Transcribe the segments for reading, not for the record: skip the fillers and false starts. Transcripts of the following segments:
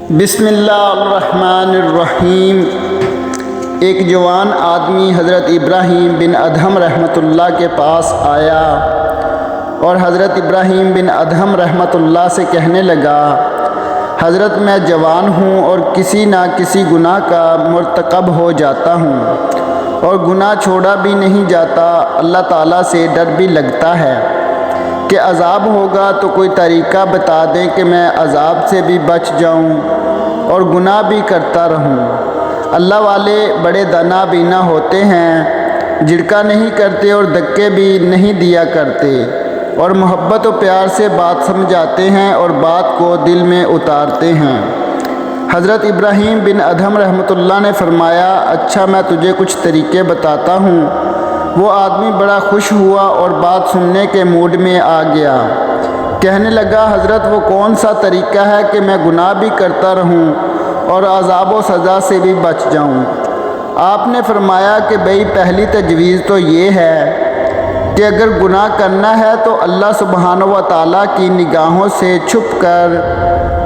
بسم اللہ الرحمن الرحیم۔ ایک جوان آدمی حضرت ابراہیم بن ادھم رحمۃ اللہ کے پاس آیا اور حضرت ابراہیم بن ادھم رحمۃ اللہ سے کہنے لگا، حضرت میں جوان ہوں اور کسی نہ کسی گناہ کا مرتکب ہو جاتا ہوں اور گناہ چھوڑا بھی نہیں جاتا۔ اللہ تعالیٰ سے ڈر بھی لگتا ہے کہ عذاب ہوگا، تو کوئی طریقہ بتا دیں کہ میں عذاب سے بھی بچ جاؤں اور گناہ بھی کرتا رہوں۔ اللہ والے بڑے دانا بینا ہوتے ہیں، جھڑکا نہیں کرتے اور دھکے بھی نہیں دیا کرتے، اور محبت و پیار سے بات سمجھاتے ہیں اور بات کو دل میں اتارتے ہیں۔ حضرت ابراہیم بن ادھم رحمۃ اللہ نے فرمایا، اچھا میں تجھے کچھ طریقے بتاتا ہوں۔ وہ آدمی بڑا خوش ہوا اور بات سننے کے موڈ میں آ گیا۔ کہنے لگا، حضرت وہ کون سا طریقہ ہے کہ میں گناہ بھی کرتا رہوں اور عذاب و سزا سے بھی بچ جاؤں؟ آپ نے فرمایا کہ بھئی پہلی تجویز تو یہ ہے کہ اگر گناہ کرنا ہے تو اللہ سبحانہ و تعالیٰ کی نگاہوں سے چھپ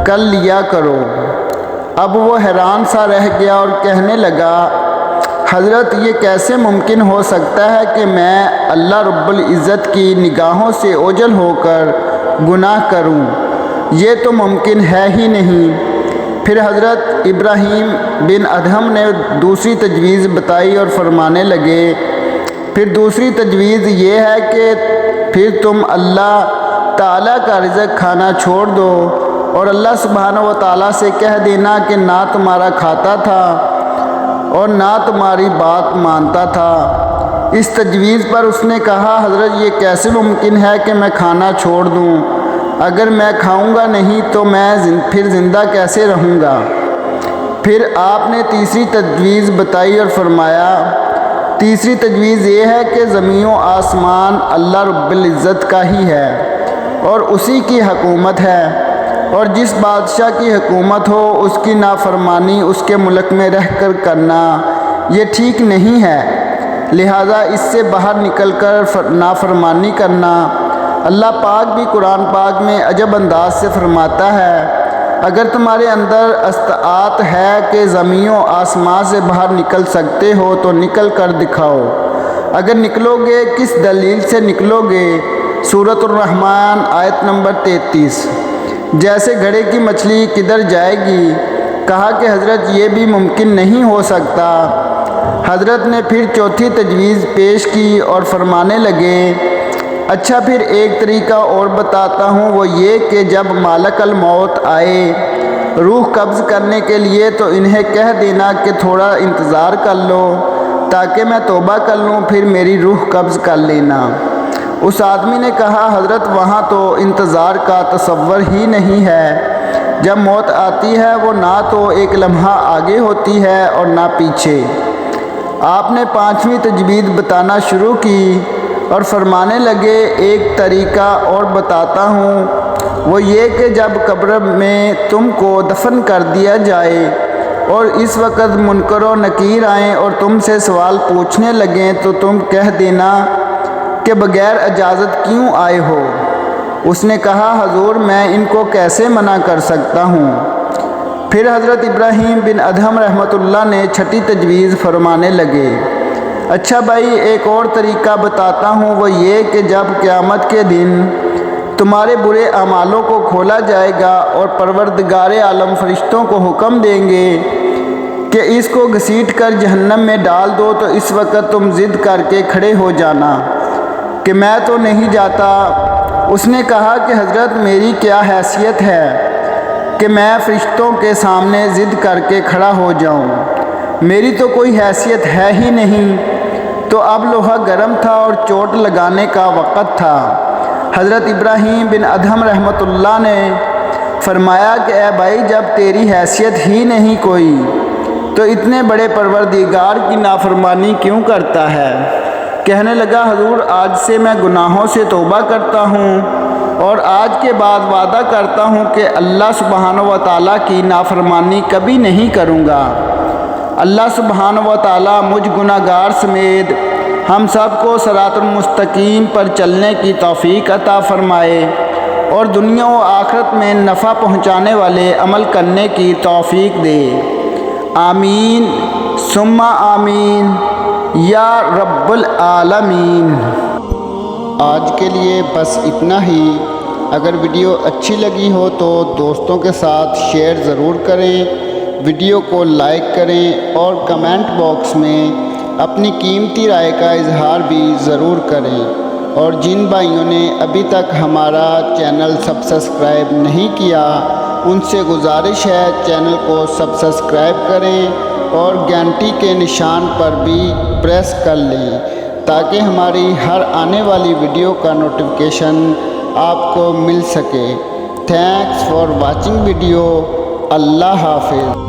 کر لیا کرو۔ اب وہ حیران سا رہ گیا اور کہنے لگا، حضرت یہ کیسے ممکن ہو سکتا ہے کہ میں اللہ رب العزت کی نگاہوں سے اوجھل ہو کر گناہ کروں؟ یہ تو ممکن ہے ہی نہیں۔ پھر حضرت ابراہیم بن ادھم نے دوسری تجویز بتائی اور فرمانے لگے، پھر دوسری تجویز یہ ہے کہ پھر تم اللہ تعالیٰ کا رزق کھانا چھوڑ دو اور اللہ سبحانہ و تعالیٰ سے کہہ دینا کہ نہ تمہارا کھاتا تھا اور نہ تمہاری بات مانتا تھا۔ اس تجویز پر اس نے کہا، حضرت یہ کیسے ممکن ہے کہ میں کھانا چھوڑ دوں؟ اگر میں کھاؤں گا نہیں تو میں پھر زندہ کیسے رہوں گا؟ پھر آپ نے تیسری تجویز بتائی اور فرمایا، تیسری تجویز یہ ہے کہ زمین و آسمان اللہ رب العزت کا ہی ہے اور اسی کی حکومت ہے، اور جس بادشاہ کی حکومت ہو اس کی نافرمانی اس کے ملک میں رہ کر کرنا یہ ٹھیک نہیں ہے، لہذا اس سے باہر نکل کر نافرمانی کرنا۔ اللہ پاک بھی قرآن پاک میں عجب انداز سے فرماتا ہے، اگر تمہارے اندر استطاعت ہے کہ زمین و آسمان سے باہر نکل سکتے ہو تو نکل کر دکھاؤ۔ اگر نکلو گے کس دلیل سے نکلو گے؟ سورۃ الرحمن آیت نمبر 33۔ جیسے گھڑے کی مچھلی کدھر جائے گی؟ کہا کہ حضرت یہ بھی ممکن نہیں ہو سکتا۔ حضرت نے پھر چوتھی تجویز پیش کی اور فرمانے لگے، اچھا پھر ایک طریقہ اور بتاتا ہوں، وہ یہ کہ جب مالک الموت آئے روح قبض کرنے کے لیے تو انہیں کہہ دینا کہ تھوڑا انتظار کر لو تاکہ میں توبہ کر لوں، پھر میری روح قبض کر لینا۔ اس آدمی نے کہا، حضرت وہاں تو انتظار کا تصور ہی نہیں ہے، جب موت آتی ہے وہ نہ تو ایک لمحہ آگے ہوتی ہے اور نہ پیچھے۔ آپ نے پانچویں تجویز بتانا شروع کی اور فرمانے لگے، ایک طریقہ اور بتاتا ہوں، وہ یہ کہ جب قبر میں تم کو دفن کر دیا جائے اور اس وقت منکر و نکیر آئیں اور تم سے سوال پوچھنے لگیں تو تم کہہ دینا کہ بغیر اجازت کیوں آئے ہو؟ اس نے کہا، حضور میں ان کو کیسے منع کر سکتا ہوں؟ پھر حضرت ابراہیم بن ادھم رحمۃ اللہ نے چھٹی تجویز فرمانے لگے، اچھا بھائی ایک اور طریقہ بتاتا ہوں، وہ یہ کہ جب قیامت کے دن تمہارے برے اعمالوں کو کھولا جائے گا اور پروردگار عالم فرشتوں کو حکم دیں گے کہ اس کو گھسیٹ کر جہنم میں ڈال دو، تو اس وقت تم ضد کر کے کھڑے ہو جانا کہ میں تو نہیں جاتا۔ اس نے کہا کہ حضرت میری کیا حیثیت ہے کہ میں فرشتوں کے سامنے ضد کر کے کھڑا ہو جاؤں؟ میری تو کوئی حیثیت ہے ہی نہیں۔ تو اب لوہا گرم تھا اور چوٹ لگانے کا وقت تھا۔ حضرت ابراہیم بن ادھم رحمۃ اللہ نے فرمایا کہ اے بھائی جب تیری حیثیت ہی نہیں کوئی تو اتنے بڑے پروردگار کی نافرمانی کیوں کرتا ہے؟ کہنے لگا، حضور آج سے میں گناہوں سے توبہ کرتا ہوں اور آج کے بعد وعدہ کرتا ہوں کہ اللہ سبحانہ و تعالیٰ کی نافرمانی کبھی نہیں کروں گا۔ اللہ سبحانہ و تعالیٰ مجھ گناہ گار سمیت ہم سب کو صراط المستقیم پر چلنے کی توفیق عطا فرمائے۔ اور دنیا و آخرت میں نفع پہنچانے والے عمل کرنے کی توفیق دے۔ آمین ثم آمین یا رب العالمین۔ آج کے لیے بس اتنا ہی۔ اگر ویڈیو اچھی لگی ہو تو دوستوں کے ساتھ شیئر ضرور کریں، ویڈیو کو لائک کریں اور کمنٹ باکس میں اپنی قیمتی رائے کا اظہار بھی ضرور کریں۔ اور جن بھائیوں نے ابھی تک ہمارا چینل سبسکرائب نہیں کیا ان سے گزارش ہے چینل کو سبسکرائب کریں اور گھنٹی کے نشان پر بھی پریس کر لیں تاکہ ہماری ہر آنے والی ویڈیو کا نوٹیفیکیشن آپ کو مل سکے۔ Thanks for watching video. Allah حافظ۔